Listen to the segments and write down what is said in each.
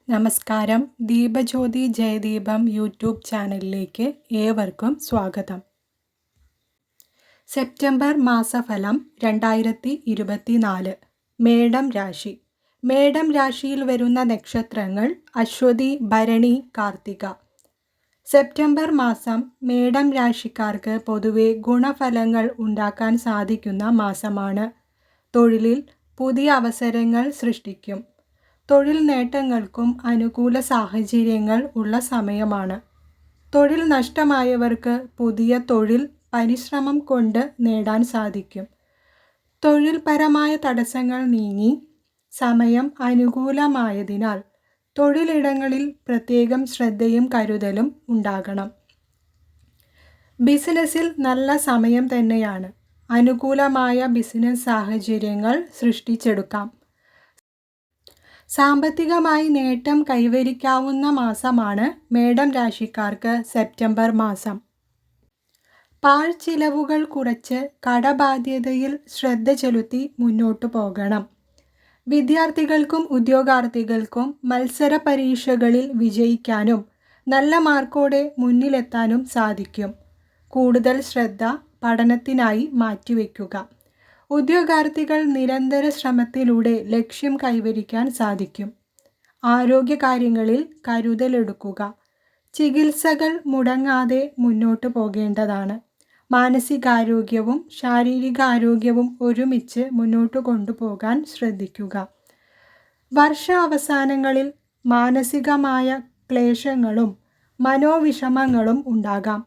നമസ്കാരം. ദീപജ്യോതി ജയദീപം യൂട്യൂബ് ചാനലിലേക്ക് ഏവർക്കും സ്വാഗതം. സെപ്റ്റംബർ മാസഫലം 2024. മേടം രാശി. മേടം രാശിയിൽ വരുന്ന നക്ഷത്രങ്ങൾ അശ്വതി, ഭരണി, കാർത്തിക. സെപ്റ്റംബർ മാസം മേടം രാശിക്കാർക്ക് പൊതുവെ ഗുണഫലങ്ങൾ ഉണ്ടാക്കാൻ സാധിക്കുന്ന മാസമാണ്. തൊഴിലിൽ പുതിയ അവസരങ്ങൾ സൃഷ്ടിക്കും. തൊഴിൽ നേട്ടങ്ങൾക്കും അനുകൂല സാഹചര്യങ്ങൾ ഉള്ള സമയമാണ്. തൊഴിൽ നഷ്ടമായവർക്ക് പുതിയ തൊഴിൽ പരിശ്രമം കൊണ്ട് നേടാൻ സാധിക്കും. തൊഴിൽപരമായ തടസ്സങ്ങൾ നീങ്ങി സമയം അനുകൂലമായതിനാൽ തൊഴിലിടങ്ങളിൽ പ്രത്യേകം ശ്രദ്ധയും കരുതലും ഉണ്ടാകണം. ബിസിനസ്സിൽ നല്ല സമയം തന്നെയാണ്. അനുകൂലമായ ബിസിനസ് സാഹചര്യങ്ങൾ സൃഷ്ടിച്ചെടുക്കാം. സാമ്പത്തികമായി നേട്ടം കൈവരിക്കാവുന്ന മാസമാണ് മേടം രാശിക്കാർക്ക് സെപ്റ്റംബർ മാസം. പാഴ്ചിലവുകൾ കുറച്ച് കടബാധ്യതയിൽ ശ്രദ്ധ ചെലുത്തി മുന്നോട്ടു പോകണം. വിദ്യാർത്ഥികൾക്കും ഉദ്യോഗാർത്ഥികൾക്കും മത്സര പരീക്ഷകളിൽ വിജയിക്കാനും നല്ല മാർക്കോടെ മുന്നിലെത്താനും സാധിക്കും. കൂടുതൽ ശ്രദ്ധ പഠനത്തിനായി മാറ്റിവെക്കുക. ഉദ്യോഗാർത്ഥികൾ നിരന്തര ശ്രമത്തിലൂടെ ലക്ഷ്യം കൈവരിക്കാൻ സാധിക്കും. ആരോഗ്യകാര്യങ്ങളിൽ കരുതലെടുക്കുക. ചികിത്സകൾ മുടങ്ങാതെ മുന്നോട്ട് പോകേണ്ടതാണ്. മാനസികാരോഗ്യവും ശാരീരികാരോഗ്യവും ഒരുമിച്ച് മുന്നോട്ട് കൊണ്ടുപോകാൻ ശ്രദ്ധിക്കുക. വർഷാവസാനങ്ങളിൽ മാനസികമായ ക്ലേശങ്ങളും മനോവിഷമങ്ങളും ഉണ്ടാകാം.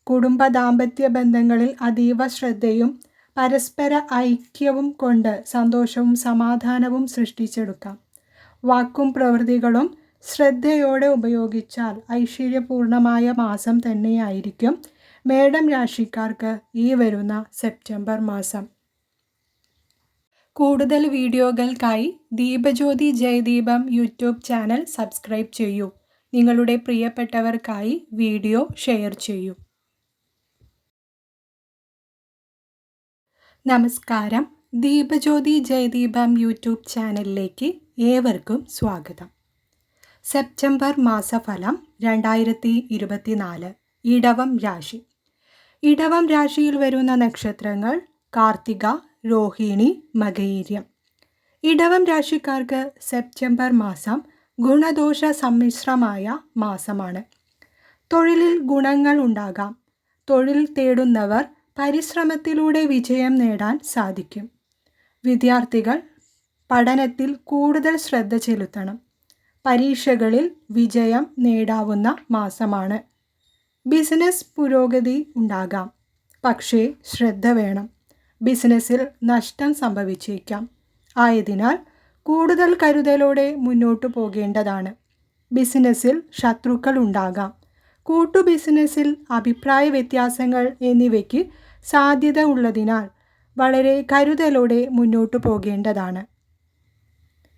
കുടുംബ ദാമ്പത്യ ബന്ധങ്ങളിൽ അതീവ ശ്രദ്ധയും പരസ്പര ഐക്യവും കൊണ്ട് സന്തോഷവും സമാധാനവും സൃഷ്ടിച്ചെടുക്കാം. വാക്കും പ്രവൃത്തികളും ശ്രദ്ധയോടെ ഉപയോഗിച്ചാൽ ഐശ്വര്യപൂർണമായ മാസം തന്നെയായിരിക്കും മേടം രാശിക്കാർക്ക് ഈ വരുന്ന സെപ്റ്റംബർ മാസം. കൂടുതൽ വീഡിയോകൾക്കായി Deepajyothi Jayadeepam YouTube channel subscribe ചെയ്യൂ. നിങ്ങളുടെ പ്രിയപ്പെട്ടവർക്കായി വീഡിയോ ഷെയർ ചെയ്യൂ. നമസ്കാരം. ദീപജ്യോതി ജയദീപം യൂട്യൂബ് ചാനലിലേക്ക് ഏവർക്കും സ്വാഗതം. സെപ്റ്റംബർ മാസഫലം 2024. ഇടവം രാശി. ഇടവം രാശിയിൽ വരുന്ന നക്ഷത്രങ്ങൾ കാർത്തിക, രോഹിണി, മകയിരം. ഇടവം രാശിക്കാർക്ക് സെപ്റ്റംബർ മാസം ഗുണദോഷ സമ്മിശ്രമായ മാസമാണ്. തൊഴിലിൽ ഗുണങ്ങൾ ഉണ്ടാകാം. തൊഴിൽ തേടുന്നവർ പരിശ്രമത്തിലൂടെ വിജയം നേടാൻ സാധിക്കും. വിദ്യാർത്ഥികൾ പഠനത്തിൽ കൂടുതൽ ശ്രദ്ധ ചെലുത്തണം. പരീക്ഷകളിൽ വിജയം നേടാവുന്ന മാസമാണ്. ബിസിനസ് പുരോഗതി ഉണ്ടാകാം. പക്ഷേ ശ്രദ്ധ വേണം. ബിസിനസ്സിൽ നഷ്ടം സംഭവിച്ചേക്കാം. ആയതിനാൽ കൂടുതൽ കരുതലോടെ മുന്നോട്ടു പോകേണ്ടതാണ്. ബിസിനസ്സിൽ ശത്രുക്കൾ ഉണ്ടാകാം. കൂട്ടു ബിസിനസ്സിൽ അഭിപ്രായ വ്യത്യാസങ്ങൾ എന്നിവയ്ക്ക് സാധ്യത ഉള്ളതിനാൽ വളരെ കരുതലോടെ മുന്നോട്ടു പോകേണ്ടതാണ്.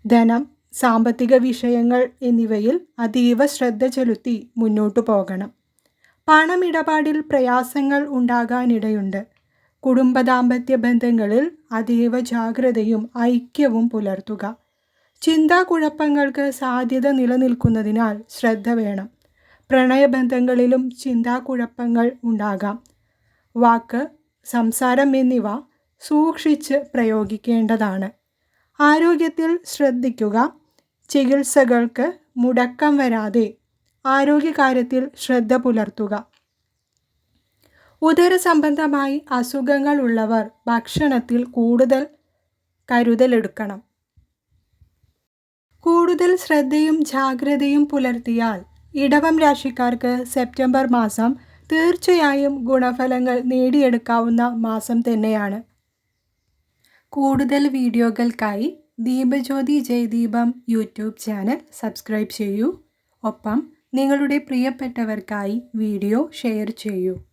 ധനം, സാമ്പത്തിക വിഷയങ്ങൾ എന്നിവയിൽ അതീവ ശ്രദ്ധ ചെലുത്തി മുന്നോട്ടു പോകണം. പണമിടപാടിൽ പ്രയാസങ്ങൾ ഉണ്ടാകാനിടയുണ്ട്. കുടുംബ ദാമ്പത്യ ബന്ധങ്ങളിൽ അതീവ ജാഗ്രതയും ഐക്യവും പുലർത്തുക. ചിന്താക്കുഴപ്പങ്ങൾക്ക് സാധ്യത നിലനിൽക്കുന്നതിനാൽ ശ്രദ്ധ വേണം. പ്രണയബന്ധങ്ങളിലും ചിന്താക്കുഴപ്പങ്ങൾ ഉണ്ടാകാം. വാക്ക്, സംസാരം എന്നിവ സൂക്ഷിച്ച് പ്രയോഗിക്കേണ്ടതാണ്. ആരോഗ്യത്തിൽ ശ്രദ്ധിക്കുക. ചികിത്സകൾക്ക് മുടക്കം വരാതെ ആരോഗ്യകാര്യത്തിൽ ശ്രദ്ധ പുലർത്തുക. ഉദര സംബന്ധമായി അസുഖങ്ങൾ ഉള്ളവർ ഭക്ഷണത്തിൽ കൂടുതൽ കരുതലെടുക്കണം. കൂടുതൽ ശ്രദ്ധയും ജാഗ്രതയും പുലർത്തിയാൽ ഇടവം രാശിക്കാർക്ക് സെപ്റ്റംബർ മാസം തീർച്ചയായും ഗുണഫലങ്ങൾ നേടിയെടുക്കാവുന്ന മാസം തന്നെയാണ്. കൂടുതൽ വീഡിയോകൾക്കായി Deepajyothi Jayadeepam YouTube channel subscribe ചെയ്യൂ. ഒപ്പം നിങ്ങളുടെ പ്രിയപ്പെട്ടവർക്കായി വീഡിയോ ഷെയർ ചെയ്യൂ.